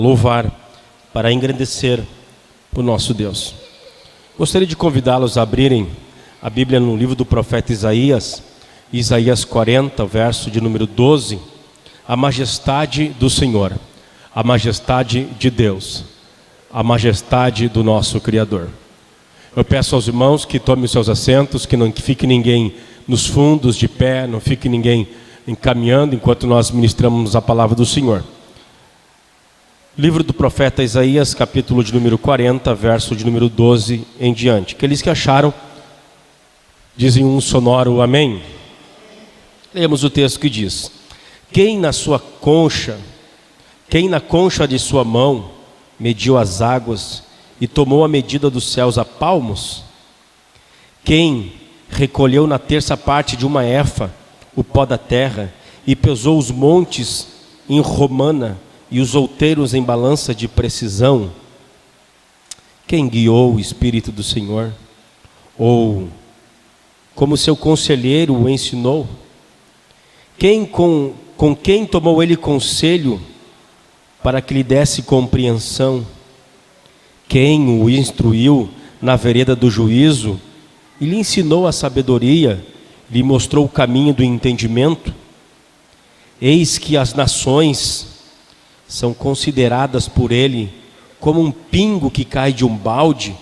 Louvar para engrandecer o nosso Deus. Gostaria de convidá-los a abrirem a Bíblia no livro do profeta Isaías, Isaías 40, verso de número 12. A majestade do Senhor, a majestade de Deus, a majestade do nosso Criador. Eu peço aos irmãos que tomem os seus assentos, que não fique ninguém nos fundos de pé, não fique ninguém encaminhando enquanto nós ministramos a palavra do Senhor. Livro do profeta Isaías, capítulo de número 40, verso de número 12 em diante. Aqueles que acharam, dizem um sonoro amém. Lemos o texto que diz: quem na concha de sua mão mediu as águas e tomou a medida dos céus a palmos? Quem recolheu na terça parte de uma efa o pó da terra e pesou os montes em romana e os outeiros em balança de precisão? Quem guiou o Espírito do Senhor? Ou como seu conselheiro o ensinou? Com quem tomou ele conselho para que lhe desse compreensão? Quem o instruiu na vereda do juízo e lhe ensinou a sabedoria, lhe mostrou o caminho do entendimento? Eis que as nações são consideradas por ele como um pingo que cai de um balde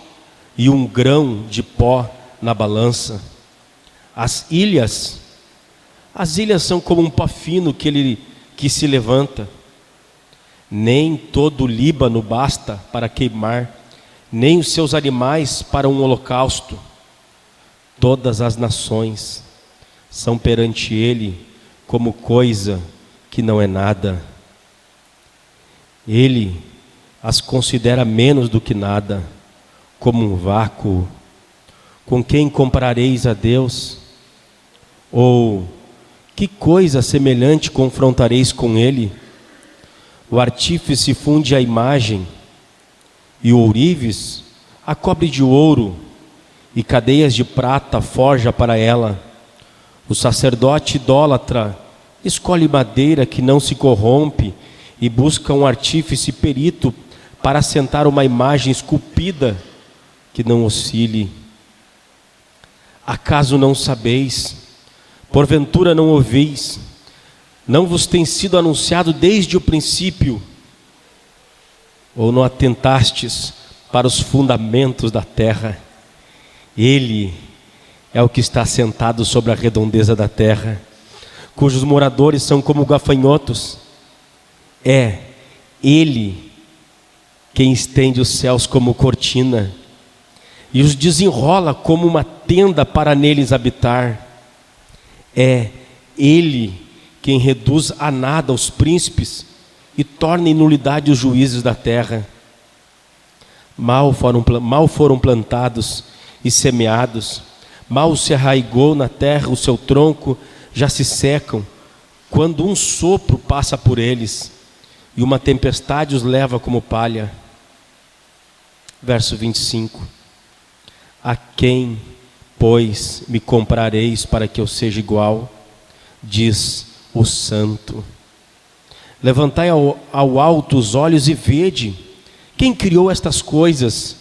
e um grão de pó na balança. As ilhas são como um pó fino que se levanta. Nem todo o Líbano basta para queimar, nem os seus animais para um holocausto. Todas as nações são perante ele como coisa que não é nada. Ele as considera menos do que nada, como um vácuo. Com quem comparareis a Deus? Ou que coisa semelhante confrontareis com ele? O artífice funde a imagem, e o ourives a cobre de ouro, e cadeias de prata forja para ela. O sacerdote idólatra escolhe madeira que não se corrompe, e busca um artífice perito para assentar uma imagem esculpida que não oscile. Acaso não sabeis? Porventura não ouvis? Não vos tem sido anunciado desde o princípio? Ou não atentastes para os fundamentos da terra? Ele é o que está sentado sobre a redondeza da terra, cujos moradores são como gafanhotos. É ele quem estende os céus como cortina e os desenrola como uma tenda para neles habitar. É ele quem reduz a nada os príncipes e torna em nulidade os juízes da terra. Mal foram plantados e semeados, mal se arraigou na terra o seu tronco, já se secam, quando um sopro passa por eles, e uma tempestade os leva como palha. Verso 25. A quem, pois, me comparareis para que eu seja igual? Diz o Santo. Levantai ao alto os olhos e vede. Quem criou estas coisas?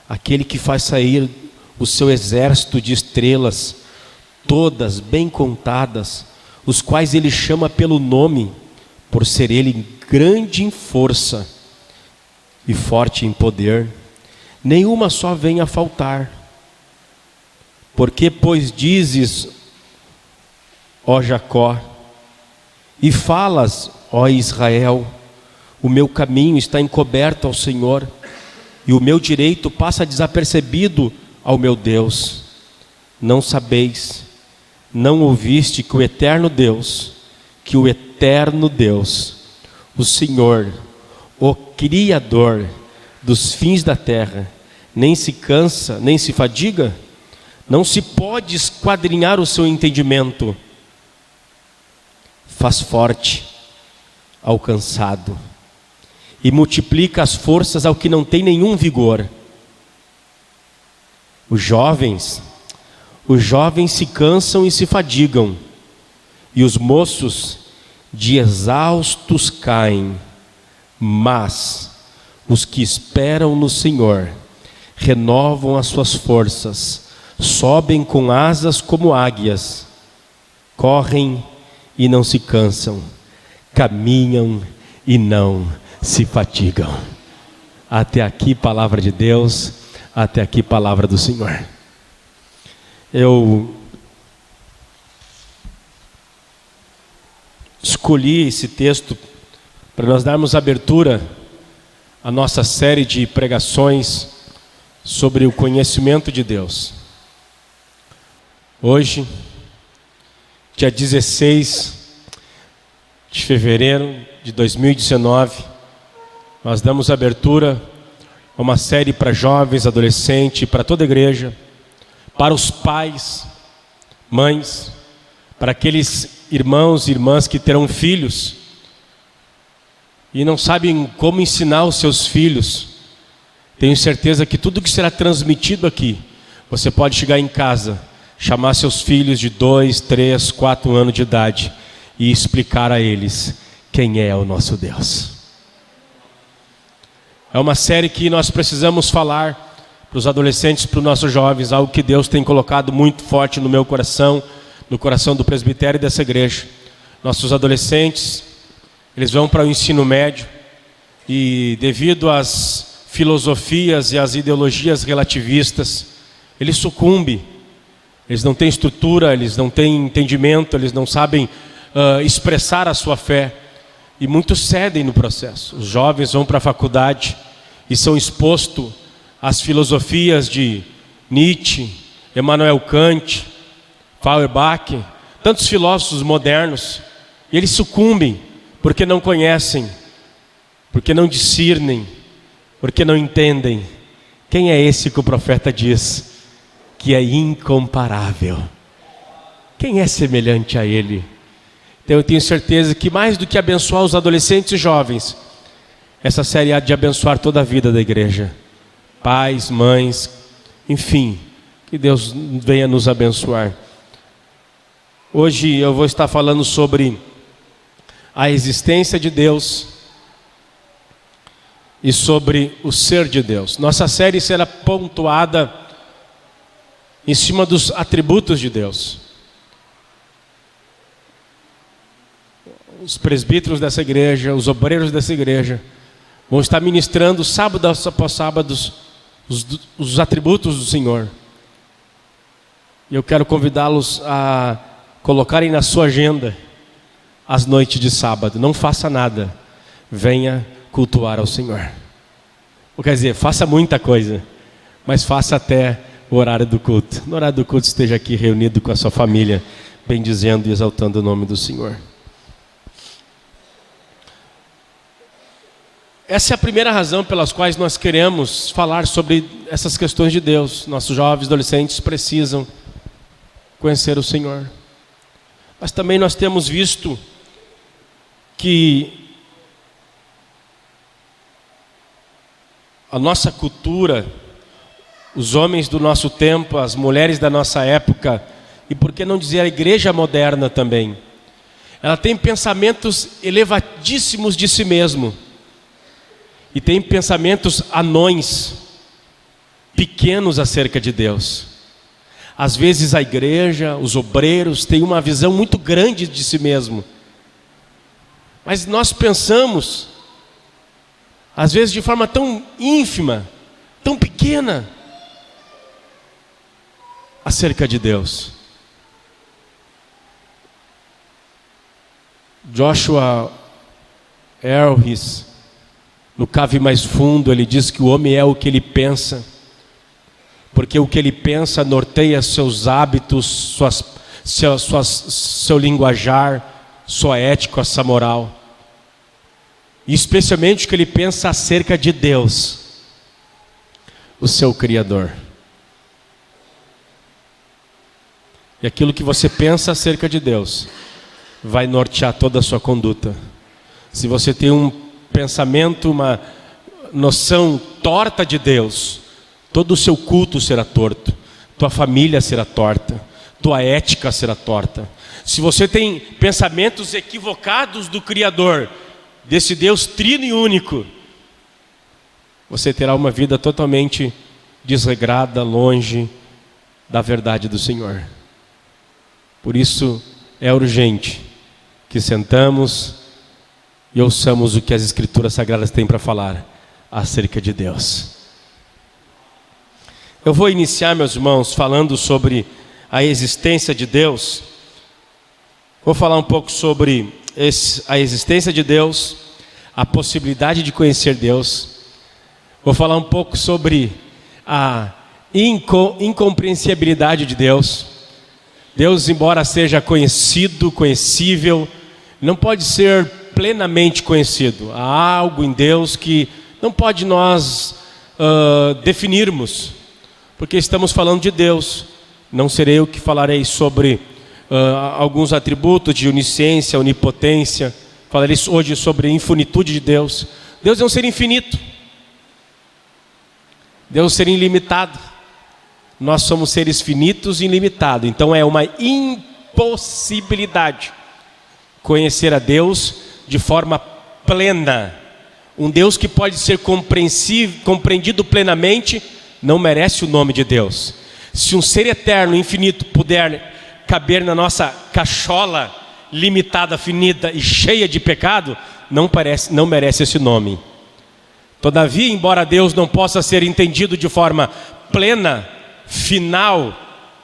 Aquele que faz sair o seu exército de estrelas, todas bem contadas, os quais ele chama pelo nome, por ser ele grande em força e forte em poder. Nenhuma só vem a faltar. Porque, pois, dizes, ó Jacó, e falas, ó Israel, o meu caminho está encoberto ao Senhor, e o meu direito passa desapercebido ao meu Deus. Não sabeis, não ouviste que o eterno Deus, o Senhor, o Criador dos fins da terra, nem se cansa, nem se fadiga? Não se pode esquadrinhar o seu entendimento. Faz forte ao cansado e multiplica as forças ao que não tem nenhum vigor. Os jovens se cansam e se fadigam, e os moços de exaustos caem. Mas os que esperam no Senhor renovam as suas forças, sobem com asas como águias, correm e não se cansam, caminham e não se fatigam. Até aqui palavra de Deus, até aqui palavra do Senhor. Eu escolhi esse texto para nós darmos abertura à nossa série de pregações sobre o conhecimento de Deus. Hoje, dia 16 de fevereiro de 2019, nós damos abertura a uma série para jovens, adolescentes, para toda a igreja, para os pais, mães, para aqueles irmãos e irmãs que terão filhos e não sabem como ensinar os seus filhos. Tenho certeza que tudo que será transmitido aqui, você pode chegar em casa, chamar seus filhos de 2, 3, 4 anos de idade e explicar a eles quem é o nosso Deus. É uma série que nós precisamos falar para os adolescentes, para os nossos jovens, algo que Deus tem colocado muito forte no meu coração, no coração do presbitério dessa igreja. Nossos adolescentes, eles vão para o ensino médio e devido às filosofias e às ideologias relativistas, eles sucumbem, eles não têm estrutura, eles não têm entendimento, eles não sabem expressar a sua fé e muitos cedem no processo. Os jovens vão para a faculdade e são expostos às filosofias de Nietzsche, Immanuel Kant, Feuerbach, tantos filósofos modernos, e eles sucumbem porque não conhecem, porque não discernem, porque não entendem quem é esse que o profeta diz que é incomparável. Quem é semelhante a ele? Então eu tenho certeza que mais do que abençoar os adolescentes e jovens, essa série há de abençoar toda a vida da igreja. Pais, mães, enfim, que Deus venha nos abençoar. Hoje eu vou estar falando sobre a existência de Deus e sobre o ser de Deus. Nossa série será pontuada em cima dos atributos de Deus. Os presbíteros dessa igreja, os obreiros dessa igreja, vão estar ministrando sábado após sábado os atributos do Senhor. E eu quero convidá-los a colocarem na sua agenda as noites de sábado. Não faça nada, venha cultuar ao Senhor. Ou quer dizer, faça muita coisa, mas faça até o horário do culto. No horário do culto esteja aqui reunido com a sua família, bendizendo e exaltando o nome do Senhor. Essa é a primeira razão pelas quais nós queremos falar sobre essas questões de Deus. Nossos jovens, adolescentes precisam conhecer o Senhor. Mas também nós temos visto que a nossa cultura, os homens do nosso tempo, as mulheres da nossa época, e por que não dizer a igreja moderna também, ela tem pensamentos elevadíssimos de si mesmo. E tem pensamentos anões, pequenos acerca de Deus. Às vezes a igreja, os obreiros têm uma visão muito grande de si mesmo. Mas nós pensamos, às vezes de forma tão ínfima, tão pequena, acerca de Deus. Joshua Harris, no Cave Mais Fundo, ele diz que o homem é o que ele pensa, porque o que ele pensa norteia seus hábitos, seu linguajar, sua ética, sua moral, e especialmente o que ele pensa acerca de Deus, o seu Criador. E aquilo que você pensa acerca de Deus vai nortear toda a sua conduta. Se você tem um pensamento, uma noção torta de Deus, todo o seu culto será torto, tua família será torta, tua ética será torta. Se você tem pensamentos equivocados do Criador, desse Deus trino e único, você terá uma vida totalmente desregrada, longe da verdade do Senhor. Por isso é urgente que sentamos e ouçamos o que as Escrituras Sagradas têm para falar acerca de Deus. Eu vou iniciar, meus irmãos, falando sobre a existência de Deus. Vou falar um pouco sobre a existência de Deus, a possibilidade de conhecer Deus. Vou falar um pouco sobre a incompreensibilidade de Deus. Deus, embora seja conhecido, conhecível, não pode ser plenamente conhecido. Há algo em Deus que não pode nós definirmos, porque estamos falando de Deus. Não serei eu que falarei sobre alguns atributos de onisciência, onipotência. Falarei hoje sobre a infinitude de Deus. Deus é um ser infinito. Deus é um ser ilimitado. Nós somos seres finitos e ilimitados. Então é uma impossibilidade conhecer a Deus de forma plena. Um Deus que pode ser compreendido plenamente não merece o nome de Deus. Se um ser eterno, infinito, puder caber na nossa cachola limitada, finita e cheia de pecado, não merece esse nome. Todavia, embora Deus não possa ser entendido de forma plena, final,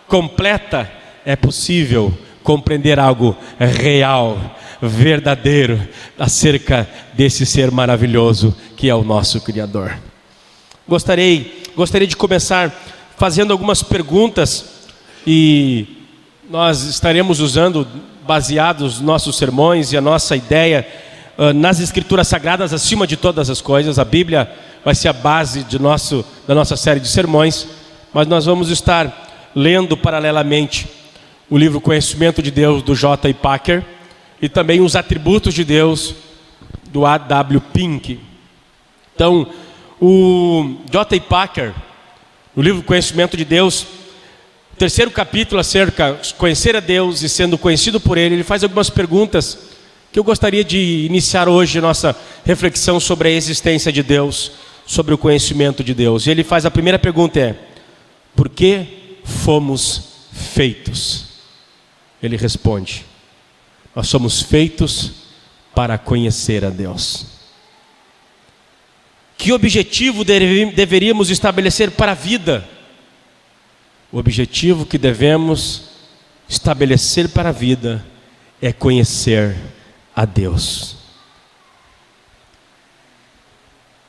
completa, é possível compreender algo real, verdadeiro, acerca desse ser maravilhoso que é o nosso Criador. Gostaria de começar fazendo algumas perguntas, e nós estaremos usando, baseados nos nossos sermões e a nossa ideia, nas Escrituras Sagradas acima de todas as coisas. A Bíblia vai ser a base da nossa série de sermões, mas nós vamos estar lendo paralelamente o livro Conhecimento de Deus, do J.I. Packer, e também os atributos de Deus, do A.W. Pink. Então, o J.I. Packer, no livro Conhecimento de Deus, terceiro capítulo acerca de conhecer a Deus e sendo conhecido por Ele, ele faz algumas perguntas que eu gostaria de iniciar hoje a nossa reflexão sobre a existência de Deus, sobre o conhecimento de Deus. E ele faz a primeira pergunta: por que fomos feitos? Ele responde: nós somos feitos para conhecer a Deus. Que objetivo deveríamos estabelecer para a vida? O objetivo que devemos estabelecer para a vida é conhecer a Deus.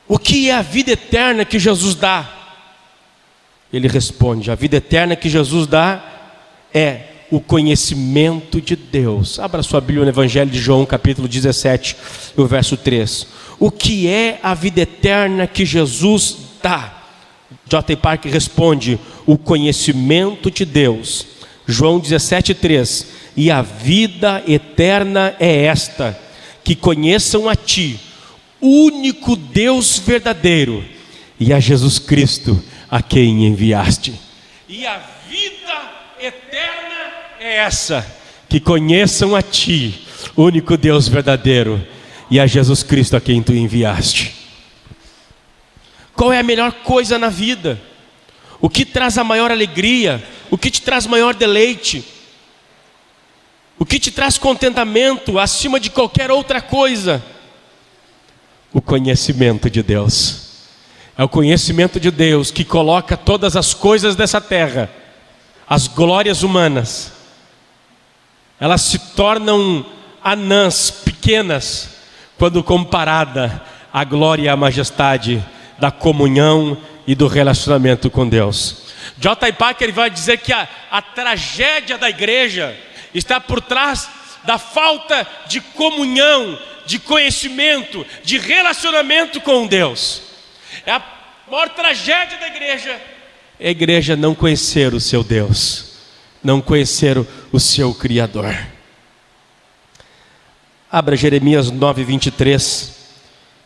O que é a vida eterna que Jesus dá? Ele responde: a vida eterna que Jesus dá é o conhecimento de Deus. Abra sua Bíblia no Evangelho de João, capítulo 17, o verso 3. O que é a vida eterna que Jesus dá? J.I. Packer responde: o conhecimento de Deus. João 17, 3. E a vida eterna é esta, que conheçam a Ti, único Deus verdadeiro, e a Jesus Cristo, a quem enviaste. E a vida eterna é essa, que conheçam a Ti, único Deus verdadeiro, e a Jesus Cristo, a quem Tu enviaste. Qual é a melhor coisa na vida? O que traz a maior alegria? O que te traz maior deleite? O que te traz contentamento acima de qualquer outra coisa? O conhecimento de Deus. É o conhecimento de Deus que coloca todas as coisas dessa terra, as glórias humanas, elas se tornam anãs, pequenas, quando comparada à glória e à majestade da comunhão e do relacionamento com Deus. J.I. Packer vai dizer que a tragédia da igreja está por trás da falta de comunhão, de conhecimento, de relacionamento com Deus. É a maior tragédia da igreja, é a igreja não conhecer o seu Deus, não conhecer o seu Criador. Abra Jeremias 9, 23.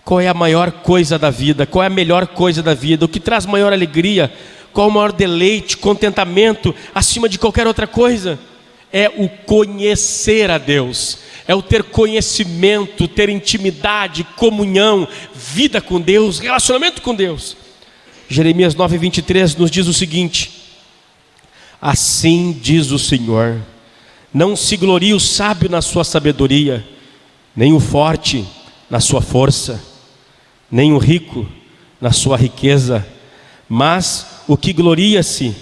Qual é a maior coisa da vida? Qual é a melhor coisa da vida? O que traz maior alegria? Qual é o maior deleite, contentamento, acima de qualquer outra coisa? é o conhecer a Deus, é o ter conhecimento, ter intimidade, comunhão, vida com Deus, relacionamento com Deus. Jeremias 9:23 nos diz o seguinte: assim diz o Senhor, não se glorie o sábio na sua sabedoria, nem o forte na sua força, nem o rico na sua riqueza, mas o que gloria-se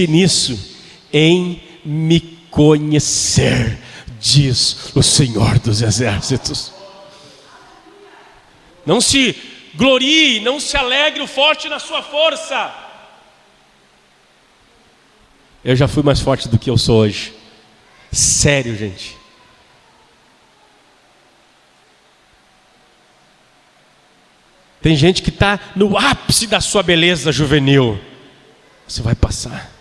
nisso, em me conhecer, diz o Senhor dos Exércitos. Não se glorie, não se alegre o forte na sua força. Eu já fui mais forte do que eu sou hoje. Sério, gente. Tem gente que está no ápice da sua beleza juvenil. Você vai passar.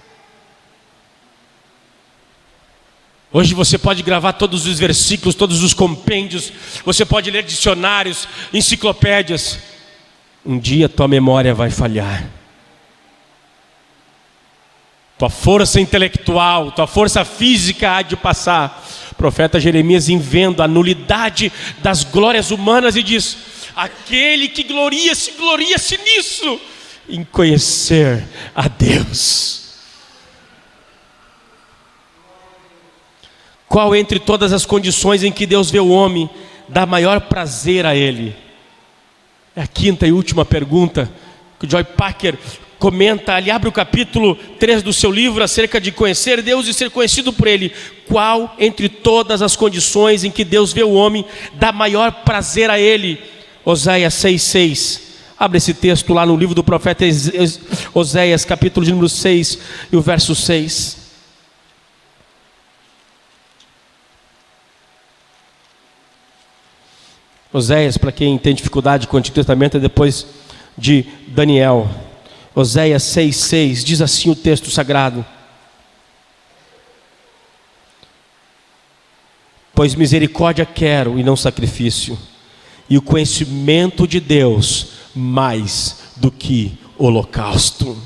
Hoje você pode gravar todos os versículos, todos os compêndios, você pode ler dicionários, enciclopédias. Um dia tua memória vai falhar. Tua força intelectual, tua força física há de passar. O profeta Jeremias, em vendo a nulidade das glórias humanas, e diz: aquele que gloria-se nisso, em conhecer a Deus. Qual entre todas as condições em que Deus vê o homem dá maior prazer a ele? É a quinta e última pergunta que o Joy Packer comenta. Ele abre o capítulo 3 do seu livro acerca de conhecer Deus e ser conhecido por Ele. Qual entre todas as condições em que Deus vê o homem dá maior prazer a ele? Oséias 6:6. Abre esse texto lá no livro do profeta Oséias, capítulo de número 6 e o verso 6. Oséias, para quem tem dificuldade com o Antigo Testamento, é depois de Daniel. Oséias 6:6, diz assim o texto sagrado: pois misericórdia quero e não sacrifício, e o conhecimento de Deus mais do que holocausto.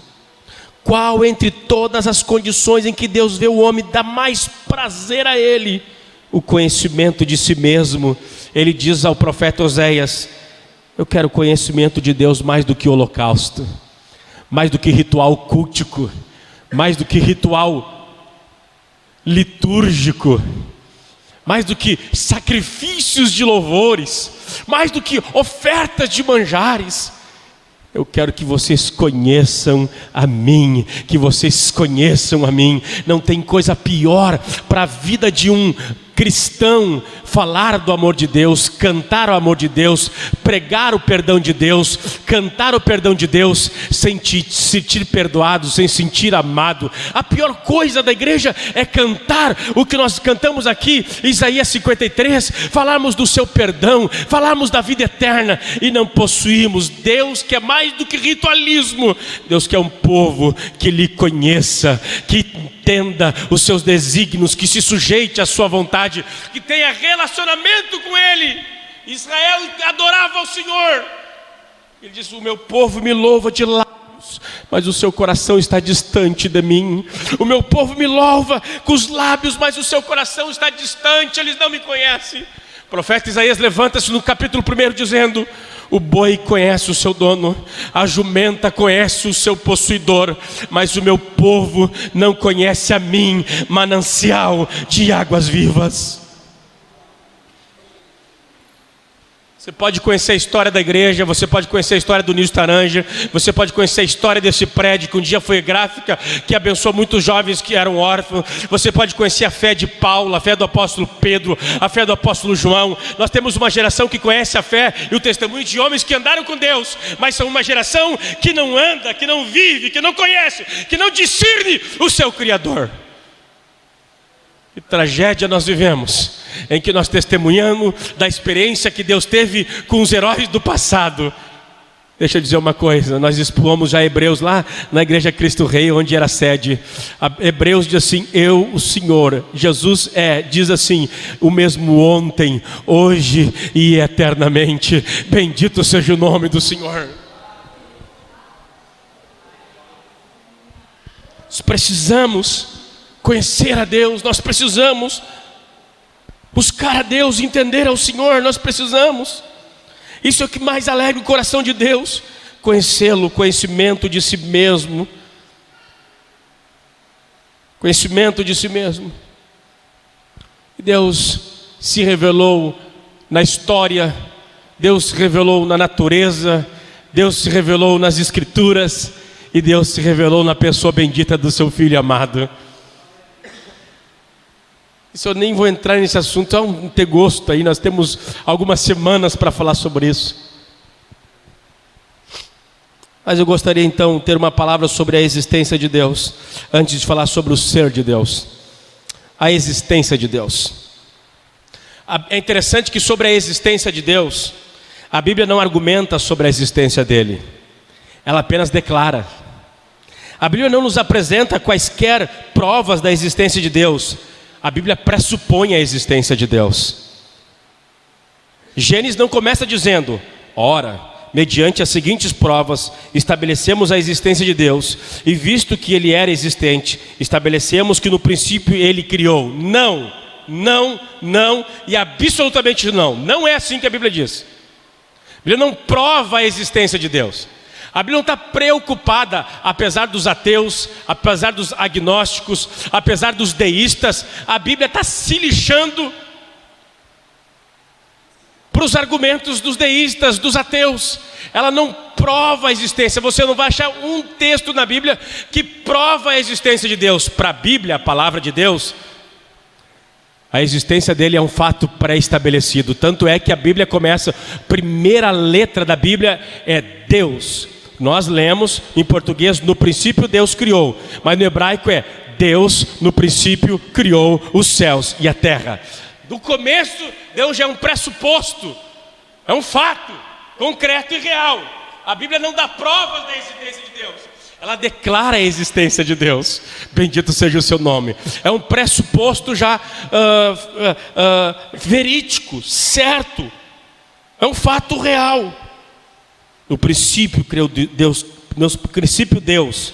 Qual entre todas as condições em que Deus vê o homem dá mais prazer a ele? O conhecimento de si mesmo. Ele diz ao profeta Oséias: eu quero o conhecimento de Deus mais do que holocausto, mais do que ritual cultico, mais do que ritual litúrgico, mais do que sacrifícios de louvores, mais do que ofertas de manjares. Eu quero que vocês conheçam a mim, que vocês conheçam a mim. Não tem coisa pior para a vida de um cristão: falar do amor de Deus, cantar o amor de Deus, pregar o perdão de Deus, cantar o perdão de Deus, sem se sentir perdoado, sem sentir amado. A pior coisa da igreja é cantar o que nós cantamos aqui, Isaías 53, falarmos do seu perdão, falarmos da vida eterna e não possuímos Deus, que é mais do que ritualismo. Deus que é um povo que lhe conheça, que entenda os seus desígnios, que se sujeite à sua vontade, que tenha relacionamento com Ele. Israel adorava ao Senhor. Ele diz: o meu povo me louva de lábios, mas o seu coração está distante de mim. O meu povo me louva com os lábios, mas o seu coração está distante, eles não me conhecem. O profeta Isaías levanta-se no capítulo 1 dizendo: o boi conhece o seu dono, a jumenta conhece o seu possuidor, mas o meu povo não conhece a mim, manancial de águas vivas. Você pode conhecer a história da igreja, você pode conhecer a história do Nilson Taranja, você pode conhecer a história desse prédio que um dia foi gráfica, que abençoou muitos jovens que eram órfãos. Você pode conhecer a fé de Paulo, a fé do apóstolo Pedro, a fé do apóstolo João. Nós temos uma geração que conhece a fé e o testemunho de homens que andaram com Deus, mas são uma geração que não anda, que não vive, que não conhece, que não discerne o seu Criador. Que tragédia nós vivemos, em que nós testemunhamos da experiência que Deus teve com os heróis do passado. Deixa eu dizer uma coisa, nós expomos já Hebreus lá na igreja Cristo Rei, onde era a sede. Hebreus diz assim: eu, o Senhor, Jesus diz assim, o mesmo ontem, hoje e eternamente. Bendito seja o nome do Senhor. Nós precisamos conhecer a Deus, nós precisamos buscar a Deus, entender ao Senhor, nós precisamos. Isso é o que mais alegra o coração de Deus, conhecê-lo, conhecimento de si mesmo. Conhecimento de si mesmo. E Deus se revelou na história, Deus se revelou na natureza, Deus se revelou nas Escrituras, e Deus se revelou na pessoa bendita do seu Filho amado. Isso eu nem vou entrar nesse assunto, é um ter gosto aí, nós temos algumas semanas para falar sobre isso. Mas eu gostaria então de ter uma palavra sobre a existência de Deus, antes de falar sobre o ser de Deus. A existência de Deus. É interessante que sobre a existência de Deus, a Bíblia não argumenta sobre a existência dele, ela apenas declara. A Bíblia não nos apresenta quaisquer provas da existência de Deus, a Bíblia pressupõe a existência de Deus. Gênesis não começa dizendo: ora, mediante as seguintes provas, estabelecemos a existência de Deus, e visto que Ele era existente, estabelecemos que no princípio Ele criou. Não, não, não e absolutamente não. Não é assim que a Bíblia diz. A Bíblia não prova a existência de Deus. A Bíblia não está preocupada, apesar dos ateus, apesar dos agnósticos, apesar dos deístas, a Bíblia está se lixando para os argumentos dos deístas, dos ateus. Ela não prova a existência. Você não vai achar um texto na Bíblia que prova a existência de Deus. Para a Bíblia, a palavra de Deus, a existência dele é um fato pré-estabelecido. Tanto é que a Bíblia começa, primeira letra da Bíblia é Deus. Nós lemos em português: no princípio Deus criou, mas no hebraico é Deus no princípio criou os céus e a terra. Do começo, Deus já é um pressuposto, é um fato concreto e real. A Bíblia não dá provas da existência de Deus, ela declara a existência de Deus. Bendito seja o seu nome. É um pressuposto já verídico, certo. É um fato real. No princípio criou Deus, no princípio Deus.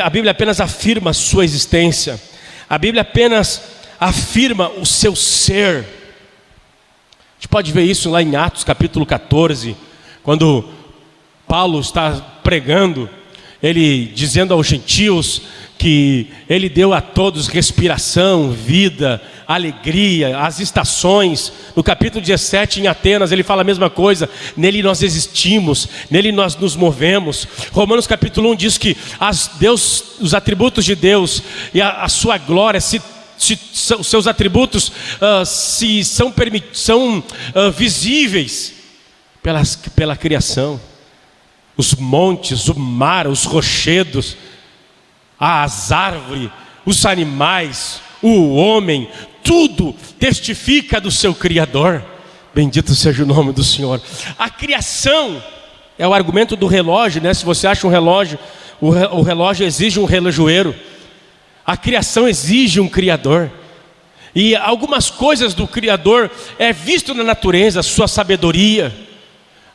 A Bíblia apenas afirma a sua existência. A Bíblia apenas afirma o seu ser. A gente pode ver isso lá em Atos capítulo 14, quando Paulo está pregando, ele dizendo aos gentios que ele deu a todos respiração, vida, alegria, as estações. No capítulo 17 em Atenas ele fala a mesma coisa: nele nós existimos, nele nós nos movemos. Romanos capítulo 1 diz que os atributos de Deus e a sua glória, os seus atributos são visíveis pela criação. Os montes, o mar, os rochedos, as árvores, os animais, o homem, tudo testifica do seu Criador. Bendito seja o nome do Senhor. A criação é o argumento do relógio, né? Se você acha um relógio, o relógio exige um relojoeiro. A criação exige um Criador. E algumas coisas do Criador é visto na natureza, a sua sabedoria,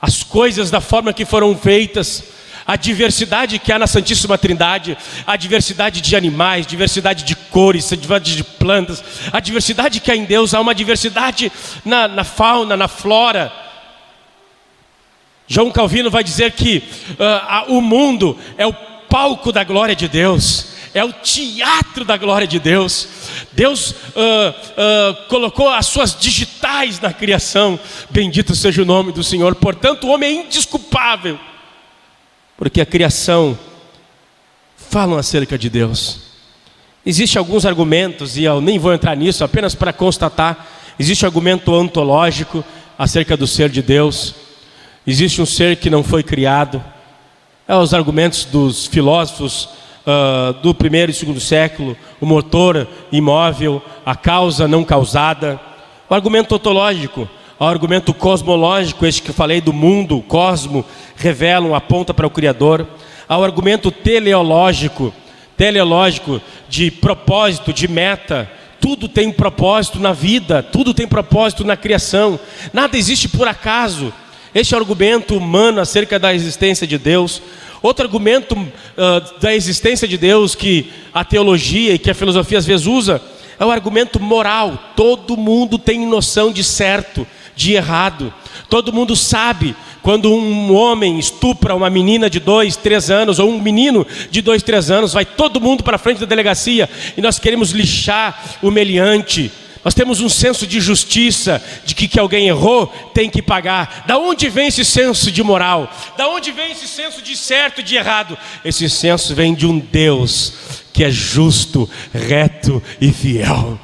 as coisas da forma que foram feitas, a diversidade que há na Santíssima Trindade, a diversidade de animais, diversidade de cores, a diversidade de plantas, a diversidade que há em Deus. Há uma diversidade na fauna, na flora. João Calvino vai dizer que o mundo é o palco da glória de Deus, é o teatro da glória de Deus. Deus colocou as suas digitais na criação. Bendito seja o nome do Senhor. Portanto, o homem é indesculpável, porque a criação falam acerca de Deus. Existem alguns argumentos, e eu nem vou entrar nisso, apenas para constatar. Existe um argumento ontológico acerca do ser de Deus. Existe um ser que não foi criado. É os argumentos dos filósofos do primeiro e segundo século: o motor imóvel, a causa não causada. O argumento ontológico, o argumento cosmológico, este que eu falei do mundo, o cosmo, revelam, aponta para o Criador. Há o argumento teleológico de propósito, de meta. Tudo tem um propósito na vida, tudo tem propósito na criação. Nada existe por acaso. Este é o argumento humano acerca da existência de Deus. Outro argumento da existência de Deus que a teologia e que a filosofia às vezes usa é o argumento moral. Todo mundo tem noção de certo, de errado. Todo mundo sabe quando um homem estupra uma menina de 2, 3 anos, ou um menino de 2, 3 anos, vai todo mundo para frente da delegacia e nós queremos lixar o meliante. Nós temos um senso de justiça, de que alguém errou, tem que pagar. Da onde vem esse senso de moral? Da onde vem esse senso de certo e de errado? Esse senso vem de um Deus que é justo, reto e fiel.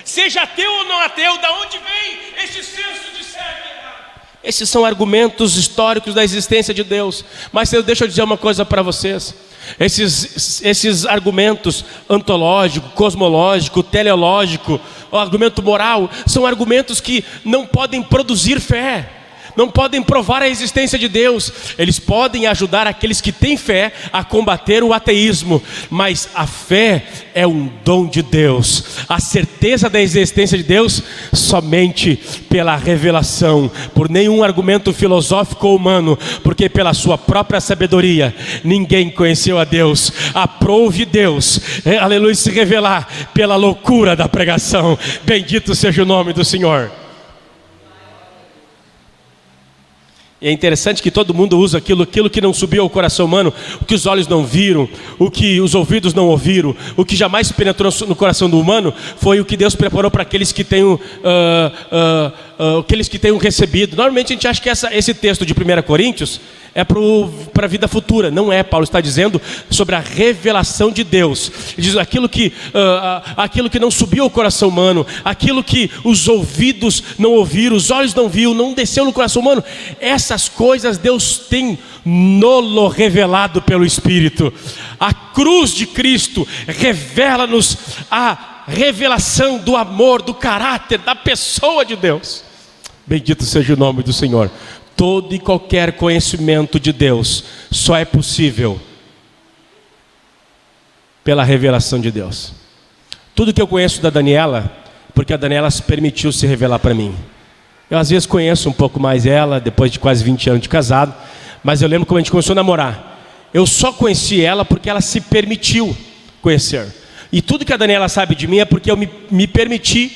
Seja ateu ou não ateu, da onde vem esse senso de certo e errado? Esses são argumentos históricos da existência de Deus. Mas deixa eu dizer uma coisa para vocês. Esses argumentos ontológico, cosmológico, teleológico, o argumento moral, são argumentos que não podem produzir fé, não podem provar a existência de Deus. Eles podem ajudar aqueles que têm fé a combater o ateísmo, mas a fé é um dom de Deus. A certeza da existência de Deus somente pela revelação, por nenhum argumento filosófico ou humano, porque pela sua própria sabedoria ninguém conheceu a Deus. Aprove Deus, aleluia, se revelar pela loucura da pregação. Bendito seja o nome do Senhor. E é interessante que todo mundo usa aquilo que não subiu ao coração humano, o que os olhos não viram, o que os ouvidos não ouviram, o que jamais penetrou no coração do humano, foi o que Deus preparou para aqueles que tenham recebido. Normalmente a gente acha que esse texto de 1 Coríntios é para a vida futura. Não é. Paulo está dizendo sobre a revelação de Deus. Ele diz aquilo que não subiu ao coração humano, aquilo que os ouvidos não ouviram, os olhos não viram, não desceu no coração humano. Essas coisas Deus tem nolo revelado pelo Espírito. A cruz de Cristo revela-nos a revelação do amor, do caráter, da pessoa de Deus. Bendito seja o nome do Senhor. Todo e qualquer conhecimento de Deus só é possível pela revelação de Deus. Tudo que eu conheço da Daniela, porque a Daniela se permitiu se revelar para mim. Eu às vezes conheço um pouco mais ela, depois de quase 20 anos de casado, mas eu lembro quando a gente começou a namorar. Eu só conheci ela porque ela se permitiu conhecer. E tudo que a Daniela sabe de mim é porque eu me permiti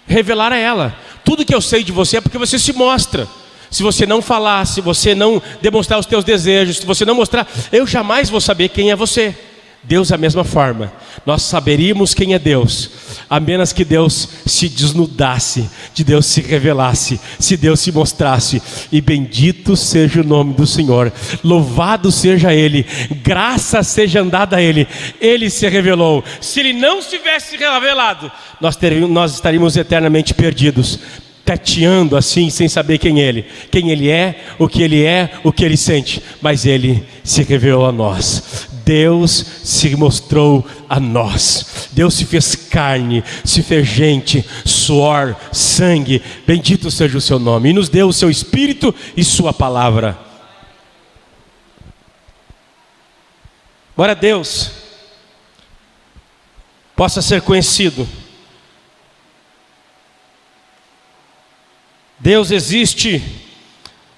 revelar a ela. Tudo que eu sei de você é porque você se mostra. Se você não falar, se você não demonstrar os teus desejos, se você não mostrar, eu jamais vou saber quem é você. Deus é a mesma forma. Nós saberíamos quem é Deus, a menos que Deus se desnudasse, de Deus se revelasse, se Deus se mostrasse. E bendito seja o nome do Senhor, louvado seja Ele, graça seja dada a Ele. Ele se revelou. Se Ele não se tivesse revelado, nós estaríamos eternamente perdidos, tateando assim, sem saber quem Ele é, o que Ele sente. Mas Ele se revelou a nós. Deus se mostrou a nós. Deus se fez carne, se fez gente, suor, sangue. Bendito seja o seu nome. E nos deu o seu Espírito e sua palavra. Ora, Deus possa ser conhecido. Deus existe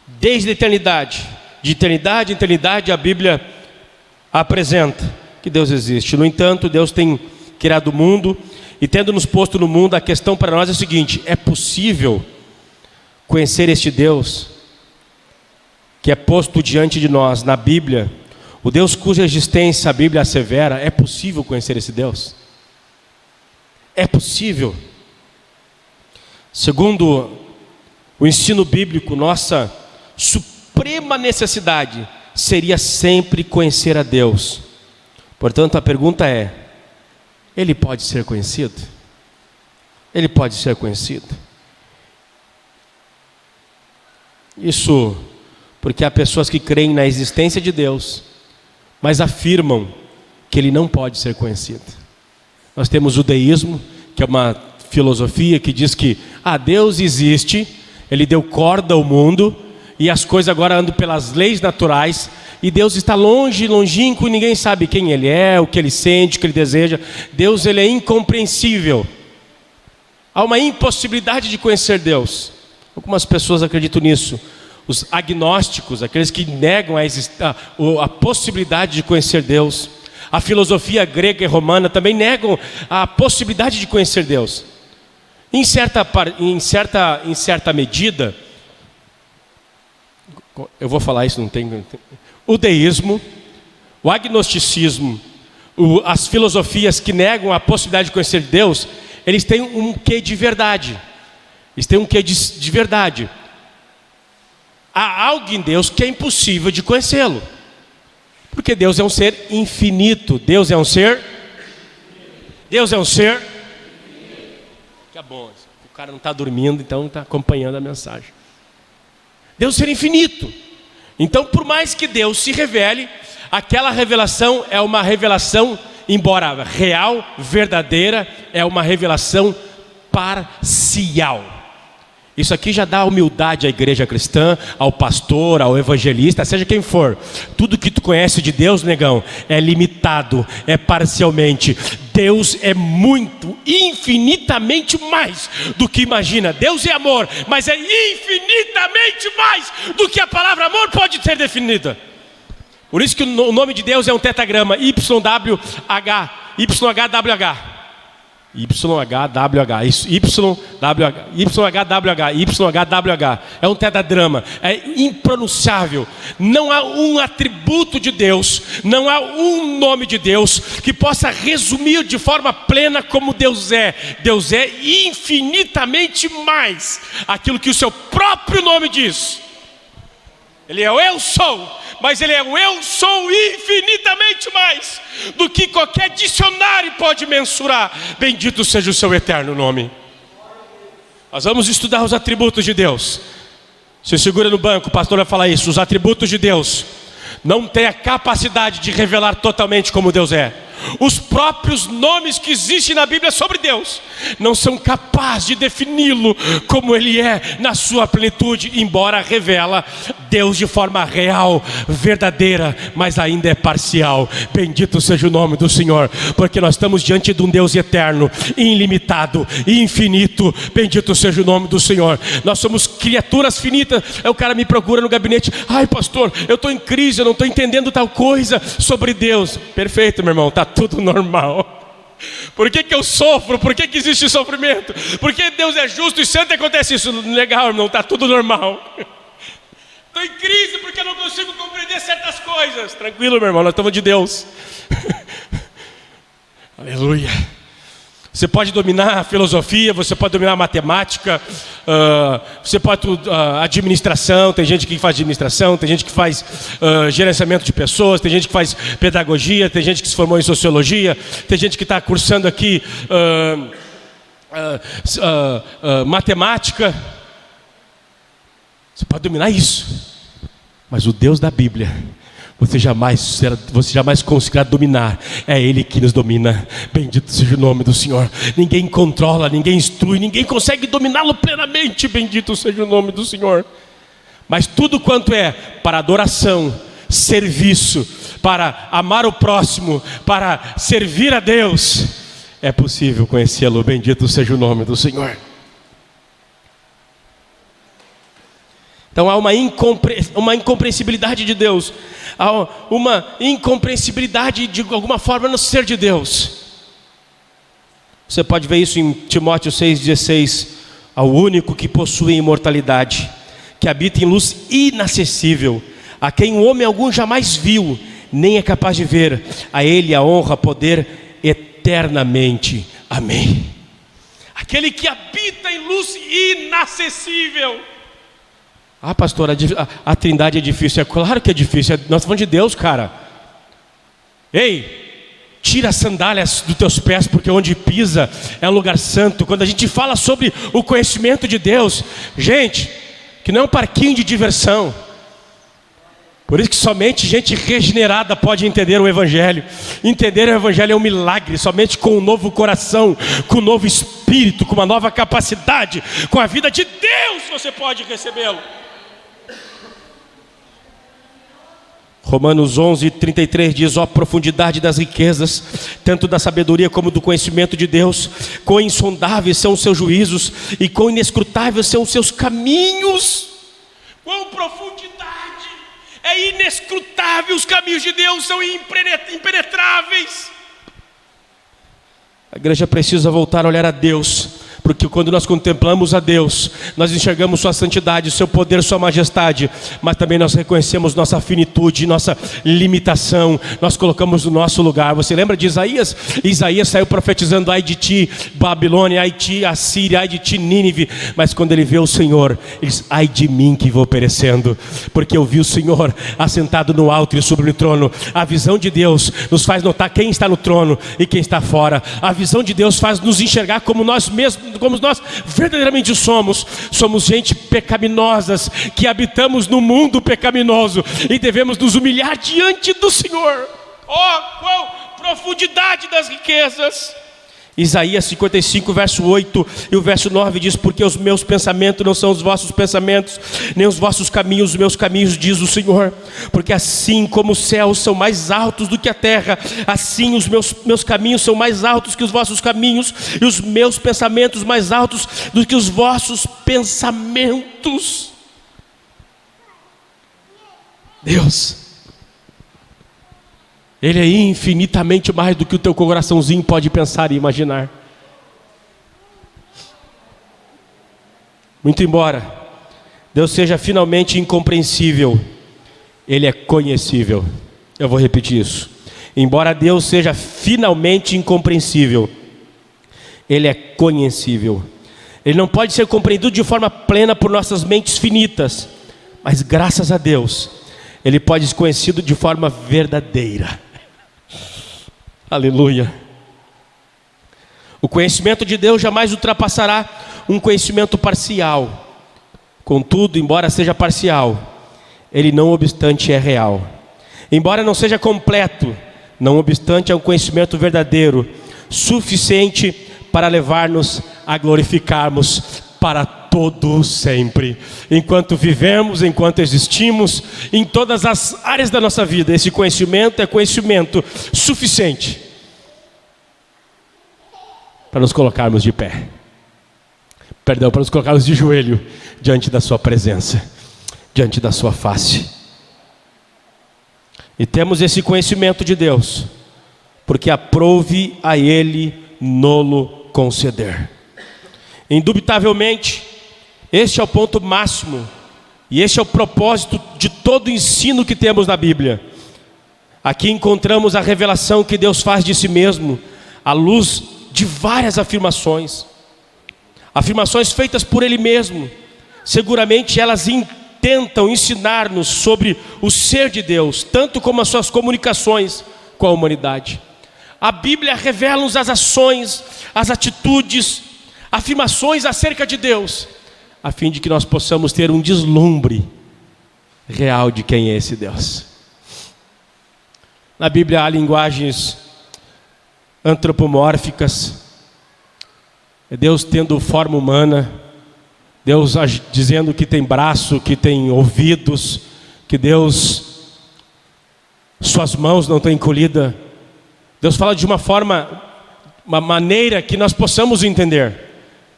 desde a eternidade. De eternidade em eternidade a Bíblia apresenta que Deus existe. No entanto, Deus tem criado o mundo e tendo nos posto no mundo, a questão para nós é a seguinte: é possível conhecer este Deus que é posto diante de nós na Bíblia, o Deus cuja existência a Bíblia assevera? É possível conhecer esse Deus? É possível. Segundo o ensino bíblico, nossa suprema necessidade seria sempre conhecer a Deus. Portanto, a pergunta é: Ele pode ser conhecido? Ele pode ser conhecido? Isso porque há pessoas que creem na existência de Deus, mas afirmam que Ele não pode ser conhecido. Nós temos o deísmo, que é uma filosofia que diz que Deus existe, Ele deu corda ao mundo e as coisas agora andam pelas leis naturais, e Deus está longe, longínquo, e ninguém sabe quem Ele é, o que Ele sente, o que Ele deseja. Deus, Ele é incompreensível. Há uma impossibilidade de conhecer Deus. Algumas pessoas acreditam nisso. os agnósticos, aqueles que negam a possibilidade de conhecer Deus. A filosofia grega e romana também negam a possibilidade de conhecer Deus. Em certa medida, eu vou falar isso, não tem. O deísmo, o agnosticismo, as filosofias que negam a possibilidade de conhecer Deus, eles têm um quê de verdade. Eles têm um quê de verdade. Há algo em Deus que é impossível de conhecê-lo. Porque Deus é um ser infinito. Deus é um ser. Que é bom. O cara não está dormindo, então está acompanhando a mensagem. Deus é um ser infinito. Então, por mais que Deus se revele, aquela revelação é uma revelação, embora real, verdadeira, é uma revelação parcial. Isso aqui já dá humildade à igreja cristã, ao pastor, ao evangelista, seja quem for. Tudo que tu conhece de Deus, negão, é limitado, é parcialmente. Deus é muito, infinitamente mais do que imagina. Deus é amor, mas é infinitamente mais do que a palavra amor pode ser definida. Por isso que o nome de Deus é um tetragrama, YHWH, YHWH, isso, YHWH, é um tetradrama, é impronunciável. Não há um atributo de Deus, não há um nome de Deus que possa resumir de forma plena como Deus é. Deus é infinitamente mais aquilo que o seu próprio nome diz. Ele é o eu sou, mas Ele é o eu sou infinitamente mais do que qualquer dicionário pode mensurar. Bendito seja o seu eterno nome. Nós vamos estudar os atributos de Deus. Se segura no banco, o pastor vai falar isso. Os atributos de Deus não têm a capacidade de revelar totalmente como Deus é. Os próprios nomes que existem na Bíblia sobre Deus não são capazes de defini-lo como Ele é na sua plenitude, embora revela Deus de forma real, verdadeira, mas ainda é parcial. Bendito seja o nome do Senhor, porque nós estamos diante de um Deus eterno, ilimitado, infinito. Bendito seja o nome do Senhor. Nós somos criaturas finitas. Aí o cara me procura no gabinete: ai pastor, eu estou em crise, eu não estou entendendo tal coisa sobre Deus. Perfeito, meu irmão, está tudo normal. Por que eu sofro? Por que existe sofrimento? Porque Deus é justo e santo e acontece isso. Legal, irmão, está tudo normal. Estou em crise porque eu não consigo compreender certas coisas. Tranquilo, meu irmão, nós estamos de Deus. Aleluia. Você pode dominar a filosofia, você pode dominar a matemática, você pode administração. Tem gente que faz administração, tem gente que faz gerenciamento de pessoas, tem gente que faz pedagogia, tem gente que se formou em sociologia, tem gente que está cursando aqui matemática. Você pode dominar isso, mas o Deus da Bíblia você jamais conseguirá dominar. É Ele que nos domina. Bendito seja o nome do Senhor. Ninguém controla, ninguém instrui, ninguém consegue dominá-lo plenamente. Bendito seja o nome do Senhor. Mas tudo quanto é para adoração, serviço, para amar o próximo, para servir a Deus, é possível conhecê-lo. Bendito seja o nome do Senhor. Então há uma incompreensibilidade de Deus, há uma incompreensibilidade de alguma forma no ser de Deus. Você pode ver isso em Timóteo 6,16. Ao único que possui imortalidade, que habita em luz inacessível, a quem o homem algum jamais viu, nem é capaz de ver, a Ele a honra, poder eternamente. Amém. Aquele que habita em luz inacessível. Ah, pastor, a trindade é difícil. É claro que é difícil. Nós estamos falando de Deus, cara. Ei, tira as sandálias dos teus pés, porque onde pisa é um lugar santo. Quando a gente fala sobre o conhecimento de Deus, gente, que não é um parquinho de diversão. Por isso que somente gente regenerada pode entender o Evangelho. Entender o Evangelho é um milagre. Somente com um novo coração, com um novo espírito, com uma nova capacidade, com a vida de Deus, você pode recebê-lo. Romanos 11:33 diz: ó profundidade das riquezas, tanto da sabedoria como do conhecimento de Deus. Quão insondáveis são os seus juízos e quão inescrutáveis são os seus caminhos. com profundidade. É inescrutável, os caminhos de Deus são impenetráveis. A igreja precisa voltar a olhar a Deus, porque quando nós contemplamos a Deus, nós enxergamos sua santidade, seu poder, sua majestade, mas também nós reconhecemos nossa finitude, nossa limitação, nós colocamos no nosso lugar. Você lembra de Isaías? Isaías saiu profetizando: ai de ti, Babilônia, ai de ti, Assíria, ai de ti, Nínive. Mas quando ele vê o Senhor, ele diz: ai de mim que vou perecendo, porque eu vi o Senhor assentado no alto e sobre o trono. A visão de Deus nos faz notar quem está no trono e quem está fora. A visão de Deus faz nos enxergar como nós mesmos, como nós verdadeiramente somos. Somos gente pecaminosas, que habitamos no mundo pecaminoso, e devemos nos humilhar diante do Senhor. Oh, qual profundidade das riquezas! Isaías 55, verso 8 e o verso 9 diz: porque os meus pensamentos não são os vossos pensamentos, nem os vossos caminhos os meus caminhos, diz o Senhor. Porque assim como os céus são mais altos do que a terra, assim os meus caminhos são mais altos que os vossos caminhos, e os meus pensamentos mais altos do que os vossos pensamentos. Deus, Ele é infinitamente mais do que o teu coraçãozinho pode pensar e imaginar. Muito embora Deus seja finalmente incompreensível, Ele é conhecível. Eu vou repetir isso. Embora Deus seja finalmente incompreensível, Ele é conhecível. Ele não pode ser compreendido de forma plena por nossas mentes finitas, mas graças a Deus, Ele pode ser conhecido de forma verdadeira. Aleluia. O conhecimento de Deus jamais ultrapassará um conhecimento parcial. Contudo, embora seja parcial, ele não obstante é real. Embora não seja completo, não obstante é um conhecimento verdadeiro, suficiente para levar-nos a glorificarmos para todo sempre. Enquanto vivemos, enquanto existimos, em todas as áreas da nossa vida, esse conhecimento é conhecimento suficiente para nos colocarmos de pé. Perdão, para nos colocarmos de joelho diante da sua presença, diante da sua face. E temos esse conhecimento de Deus, porque aprouve a Ele nolo conceder. Indubitavelmente, este é o ponto máximo, e este é o propósito de todo o ensino que temos na Bíblia. Aqui encontramos a revelação que Deus faz de si mesmo, à luz de várias afirmações feitas por Ele mesmo. Seguramente elas tentam ensinar-nos sobre o ser de Deus, tanto como as suas comunicações com a humanidade. A Bíblia revela-nos as ações, as atitudes, afirmações acerca de Deus, a fim de que nós possamos ter um deslumbre real de quem é esse Deus. Na Bíblia há linguagens antropomórficas, Deus tendo forma humana, Deus dizendo que tem braço, que tem ouvidos, que Deus, suas mãos não estão encolhidas. Deus fala de uma forma, uma maneira que nós possamos entender.